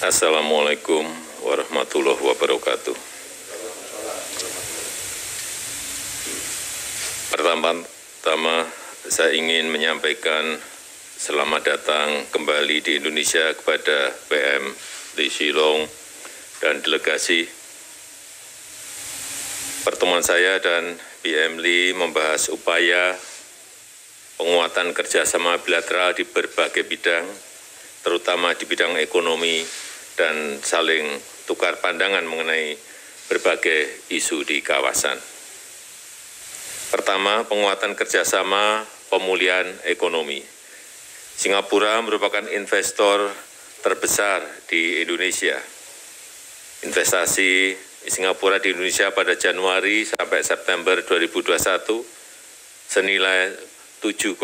Assalamualaikum warahmatullahi wabarakatuh. Pertama-tama saya ingin menyampaikan selamat datang kembali di Indonesia kepada PM di Shillong dan delegasi. Pertemuan saya dan PM Lee membahas upaya penguatan kerjasama bilateral di berbagai bidang, terutama di bidang ekonomi, dan saling tukar pandangan mengenai berbagai isu di kawasan. Pertama, penguatan kerjasama pemulihan ekonomi. Singapura merupakan investor terbesar di Indonesia. Investasi Singapura di Indonesia pada Januari sampai September 2021 senilai 7,3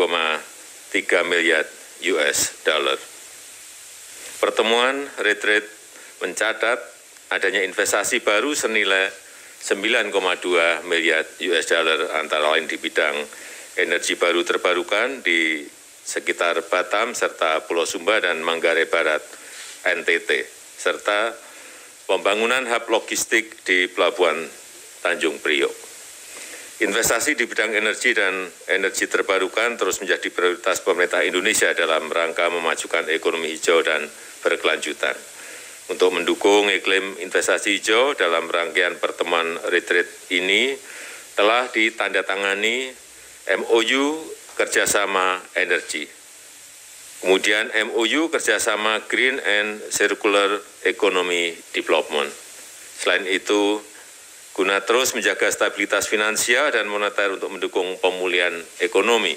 miliar US dollar. Pertemuan retreat mencatat adanya investasi baru senilai 9,2 miliar US dollar antara lain di bidang energi baru terbarukan di sekitar Batam serta Pulau Sumba dan Manggarai Barat NTT serta pembangunan hub logistik di Pelabuhan Tanjung Priok. Investasi di bidang energi dan energi terbarukan terus menjadi prioritas pemerintah Indonesia dalam rangka memajukan ekonomi hijau dan berkelanjutan. Untuk mendukung iklim investasi hijau dalam rangkaian pertemuan retreat ini telah ditandatangani MOU kerjasama energi. Kemudian MOU kerjasama Green and Circular Economy Development. Selain itu, guna terus menjaga stabilitas finansial dan moneter untuk mendukung pemulihan ekonomi,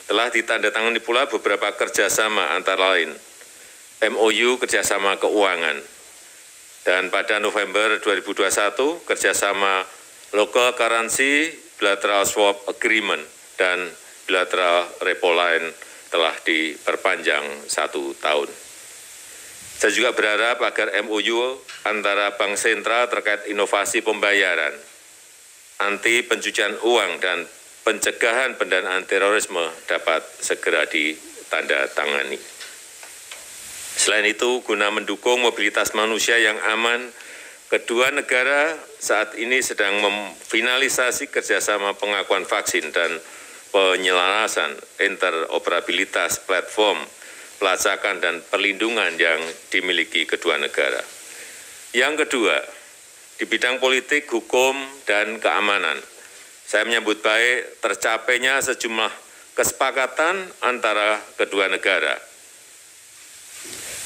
telah ditandatangani pula beberapa kerjasama antara lain MOU kerjasama keuangan, dan pada November 2021 kerjasama Local Currency Bilateral Swap Agreement dan Bilateral Repo Line telah diperpanjang 1 tahun. Saya juga berharap agar MOU antara Bank Sentral terkait inovasi pembayaran, anti pencucian uang, dan pencegahan pendanaan terorisme dapat segera ditandatangani. Selain itu, guna mendukung mobilitas manusia yang aman, kedua negara saat ini sedang memfinalisasi kerjasama pengakuan vaksin dan penyelarasan interoperabilitas platform pelacakan dan perlindungan yang dimiliki kedua negara. Yang kedua, di bidang politik, hukum, dan keamanan, saya menyambut baik tercapainya sejumlah kesepakatan antara kedua negara.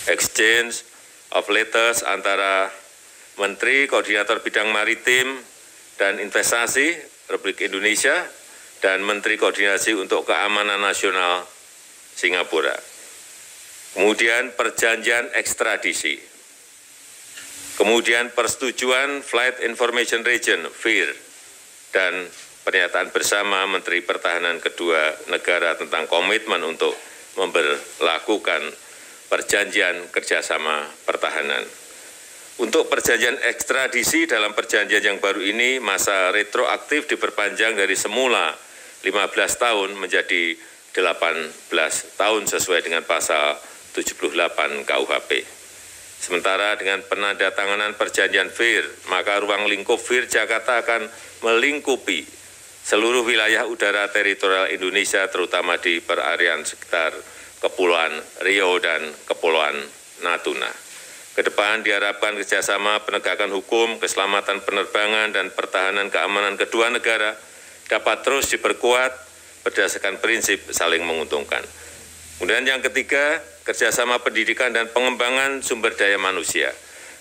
Exchange of letters antara Menteri Koordinator Bidang Maritim dan Investasi Republik Indonesia dan Menteri Koordinasi untuk Keamanan Nasional Singapura. Kemudian perjanjian ekstradisi. Kemudian persetujuan Flight Information Region, FIR, dan pernyataan bersama Menteri Pertahanan kedua negara tentang komitmen untuk memberlakukan perjanjian kerjasama pertahanan. Untuk perjanjian ekstradisi dalam perjanjian yang baru ini, masa retroaktif diperpanjang dari semula 15 tahun menjadi 18 tahun sesuai dengan pasal 78 KUHP. Sementara dengan penandatanganan perjanjian FIR, maka ruang lingkup FIR Jakarta akan melingkupi seluruh wilayah udara teritorial Indonesia, terutama di perarian sekitar Kepulauan Riau dan Kepulauan Natuna. Kedepan diharapkan kerjasama penegakan hukum, keselamatan penerbangan, dan pertahanan keamanan kedua negara dapat terus diperkuat berdasarkan prinsip saling menguntungkan. Kemudian yang ketiga, kerjasama pendidikan dan pengembangan sumber daya manusia.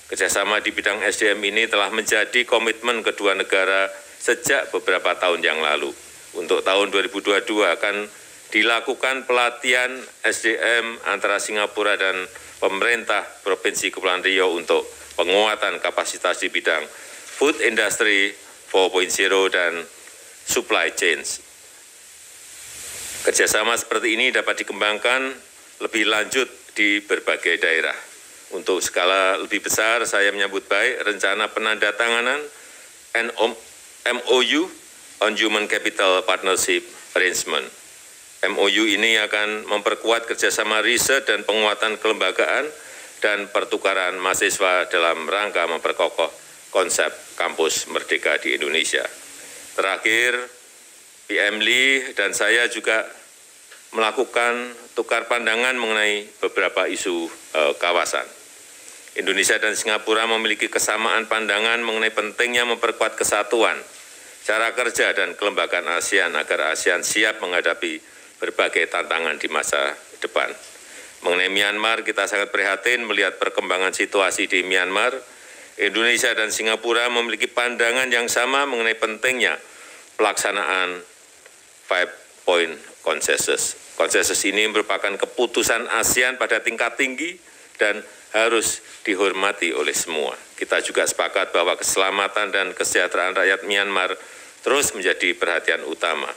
Kerjasama di bidang SDM ini telah menjadi komitmen kedua negara sejak beberapa tahun yang lalu. Untuk tahun 2022 akan dilakukan pelatihan SDM antara Singapura dan pemerintah Provinsi Kepulauan Riau untuk penguatan kapasitas di bidang food industry 4.0 dan supply chains. Kerjasama seperti ini dapat dikembangkan lebih lanjut di berbagai daerah. Untuk skala lebih besar, saya menyambut baik rencana penandatanganan MOU on Human Capital Partnership Arrangement. MOU ini akan memperkuat kerjasama riset dan penguatan kelembagaan dan pertukaran mahasiswa dalam rangka memperkokoh konsep kampus merdeka di Indonesia. Terakhir, PM Lee dan saya juga melakukan tukar pandangan mengenai beberapa isu kawasan. Indonesia dan Singapura memiliki kesamaan pandangan mengenai pentingnya memperkuat kesatuan, cara kerja dan kelembagaan ASEAN agar ASEAN siap menghadapi berbagai tantangan di masa depan. Mengenai Myanmar, kita sangat prihatin melihat perkembangan situasi di Myanmar. Indonesia dan Singapura memiliki pandangan yang sama mengenai pentingnya pelaksanaan 5-point consensus. Konsensus ini merupakan keputusan ASEAN pada tingkat tinggi dan harus dihormati oleh semua. Kita juga sepakat bahwa keselamatan dan kesejahteraan rakyat Myanmar terus menjadi perhatian utama.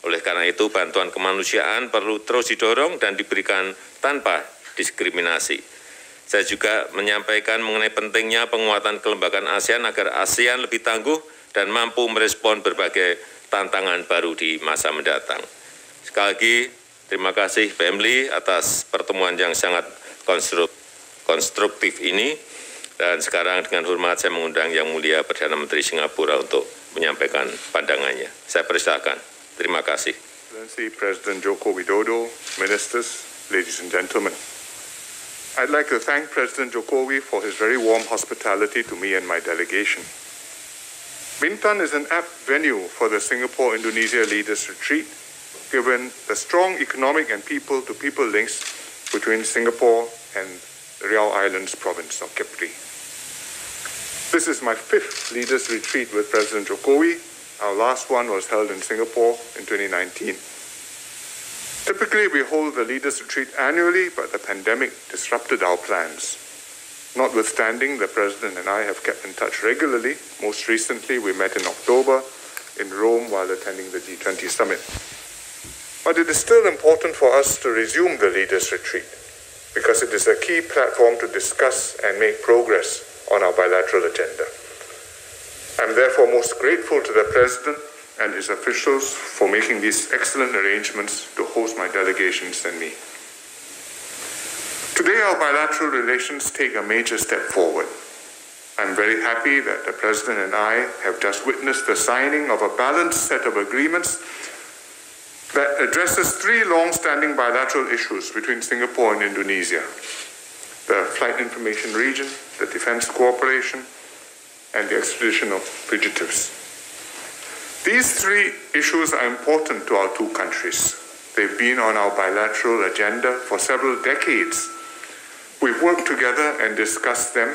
Oleh karena itu, bantuan kemanusiaan perlu terus didorong dan diberikan tanpa diskriminasi. Saya juga menyampaikan mengenai pentingnya penguatan kelembagaan ASEAN agar ASEAN lebih tangguh dan mampu merespon berbagai tantangan baru di masa mendatang. Sekali lagi, terima kasih PM Lee atas pertemuan yang sangat konstruktif ini. Dan sekarang dengan hormat saya mengundang Yang Mulia Perdana Menteri Singapura untuk menyampaikan pandangannya. Saya persilakan. Terima kasih. Presiden Joko Widodo, Ministers, ladies and gentlemen. I'd like to thank President Jokowi for his very warm hospitality to me and my delegation. Bintan is an apt venue for the Singapore-Indonesia Leaders Retreat, given the strong economic and people-to-people links between Singapore and the Riau Islands province of Kepri. This is my 5th Leaders Retreat with President Jokowi. Our last one was held in Singapore in 2019. Typically, we hold the Leaders Retreat annually, but the pandemic disrupted our plans. Notwithstanding, the President and I have kept in touch regularly. Most recently, we met in October in Rome while attending the G20 summit. But it is still important for us to resume the Leaders Retreat because it is a key platform to discuss and make progress on our bilateral agenda. I am therefore most grateful to the President and his officials for making these excellent arrangements to host my delegations and me. Today, our bilateral relations take a major step forward. I'm very happy that the President and I have just witnessed the signing of a balanced set of agreements that addresses 3 long-standing bilateral issues between Singapore and Indonesia: the flight information region, the defense cooperation, and the extradition of fugitives. These 3 issues are important to our 2 countries. They've been on our bilateral agenda for several decades. We've worked together and discussed them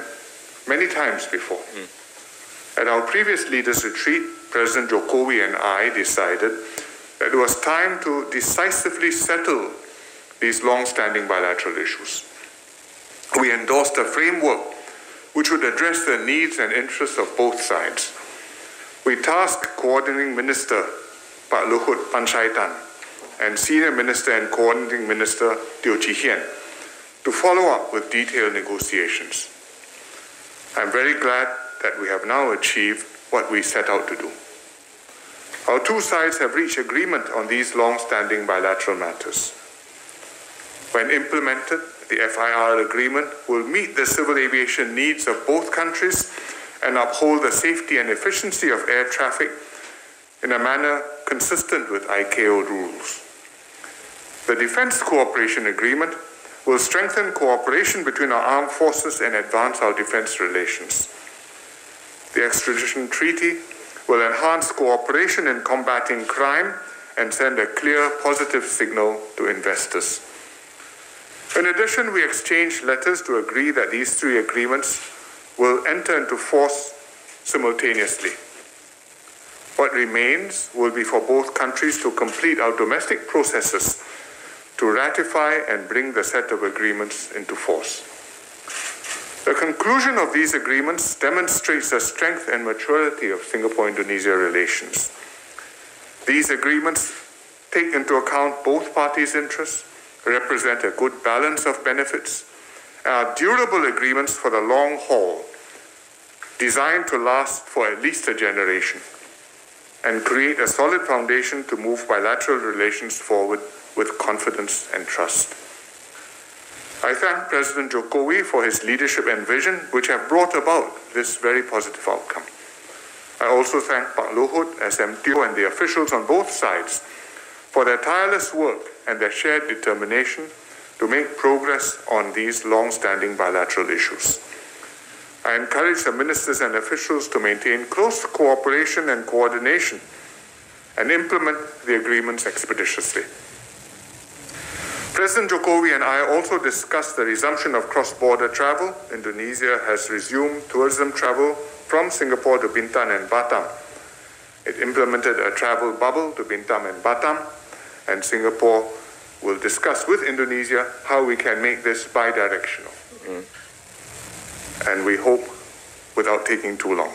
many times before. At our previous Leaders Retreat, President Jokowi and I decided that it was time to decisively settle these long-standing bilateral issues. We endorsed a framework which would address the needs and interests of both sides. We tasked Coordinating Minister Pak Luhut Panjaitan and Senior Minister and Coordinating Minister Teo Chee Hean to follow up with detailed negotiations. I'm very glad that we have now achieved what we set out to do. Our 2 sides have reached agreement on these long-standing bilateral matters. When implemented, the FIR agreement will meet the civil aviation needs of both countries and uphold the safety and efficiency of air traffic in a manner consistent with ICAO rules. The Defense Cooperation Agreement will strengthen cooperation between our armed forces and advance our defense relations. The extradition treaty will enhance cooperation in combating crime and send a clear positive signal to investors. In addition, we exchanged letters to agree that these three agreements will enter into force simultaneously. What remains will be for both countries to complete our domestic processes to ratify and bring the set of agreements into force. The conclusion of these agreements demonstrates the strength and maturity of Singapore-Indonesia relations. These agreements take into account both parties' interests, represent a good balance of benefits, and are durable agreements for the long haul, designed to last for at least a generation, and create a solid foundation to move bilateral relations forward with confidence and trust. I thank President Joko Widodo for his leadership and vision, which have brought about this very positive outcome. I also thank Pak Luhut, SMTO, and the officials on both sides for their tireless work and their shared determination to make progress on these long-standing bilateral issues. I encourage the ministers and officials to maintain close cooperation and coordination and implement the agreements expeditiously. President Joko Widodo and I also discussed the resumption of cross-border travel. Indonesia has resumed tourism travel from Singapore to Bintan and Batam. It implemented a travel bubble to Bintan and Batam, and Singapore will discuss with Indonesia how we can make this bidirectional. And we hope without taking too long.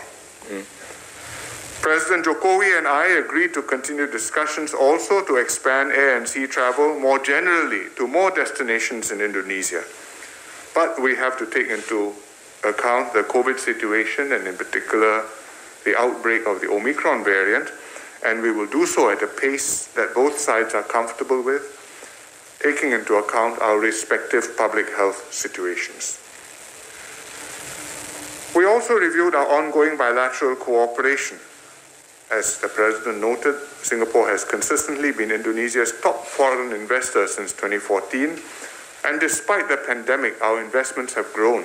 President Joko Widodo and I agreed to continue discussions also to expand air and sea travel more generally to more destinations in Indonesia. But we have to take into account the COVID situation and in particular the outbreak of the Omicron variant, and we will do so at a pace that both sides are comfortable with, taking into account our respective public health situations. We also reviewed our ongoing bilateral cooperation. As the President noted, Singapore has consistently been Indonesia's top foreign investor since 2014, and despite the pandemic, our investments have grown.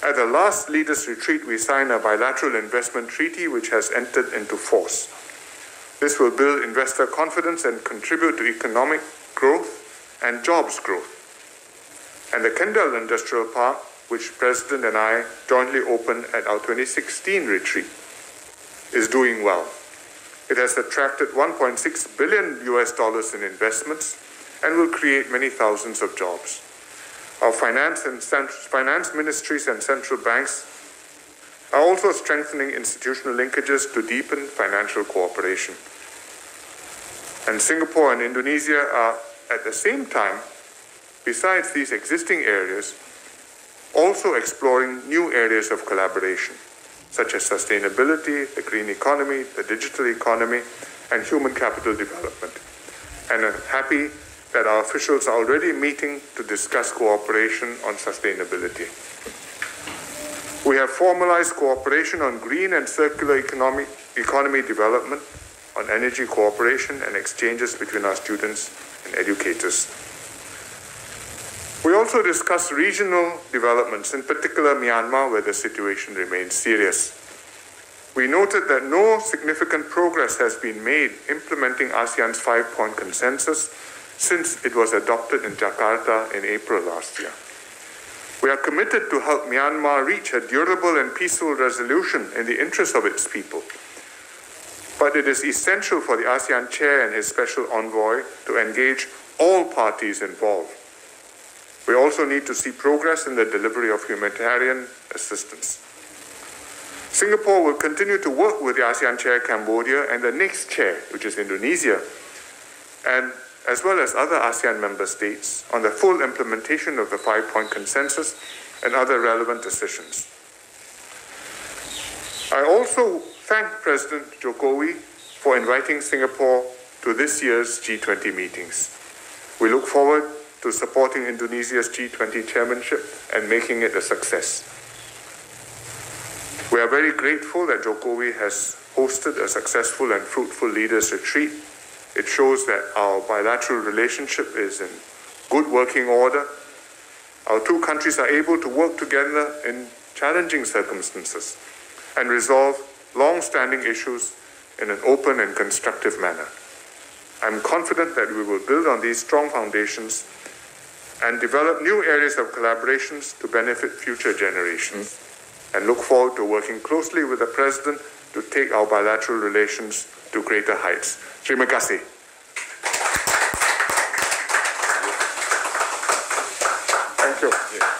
At the last leaders' retreat, we signed a bilateral investment treaty which has entered into force. This will build investor confidence and contribute to economic growth and jobs growth. And the Kendal Industrial Park, which President and I jointly opened at our 2016 retreat, is doing well. It has attracted $1.6 billion in investments and will create many thousands of jobs. Our finance ministries and central banks are also strengthening institutional linkages to deepen financial cooperation. And Singapore and Indonesia are at the same time, besides these existing areas, also exploring new areas of collaboration, such as sustainability, the green economy, the digital economy, and human capital development. And I'm happy that our officials are already meeting to discuss cooperation on sustainability. We have formalized cooperation on green and circular economy development, on energy cooperation and exchanges between our students and educators. We also discussed regional developments, in particular Myanmar, where the situation remains serious. We noted that no significant progress has been made implementing ASEAN's 5-point consensus since it was adopted in Jakarta in April last year. We are committed to help Myanmar reach a durable and peaceful resolution in the interest of its people. But it is essential for the ASEAN chair and his special envoy to engage all parties involved. We also need to see progress in the delivery of humanitarian assistance. Singapore will continue to work with the ASEAN chair Cambodia and the next chair, which is Indonesia, and as well as other ASEAN member states on the full implementation of the 5-point consensus and other relevant decisions. I also thank President Joko Widodo for inviting Singapore to this year's G20 meetings. We look forward to supporting Indonesia's G20 chairmanship and making it a success. We are very grateful that Joko Widodo has hosted a successful and fruitful leaders' retreat. It shows that our bilateral relationship is in good working order. Our two countries are able to work together in challenging circumstances and resolve long-standing issues in an open and constructive manner. I'm confident that we will build on these strong foundations and develop new areas of collaborations to benefit future generations. And look forward to working closely with the President to take our bilateral relations to greater heights. Terima kasih. Thank you.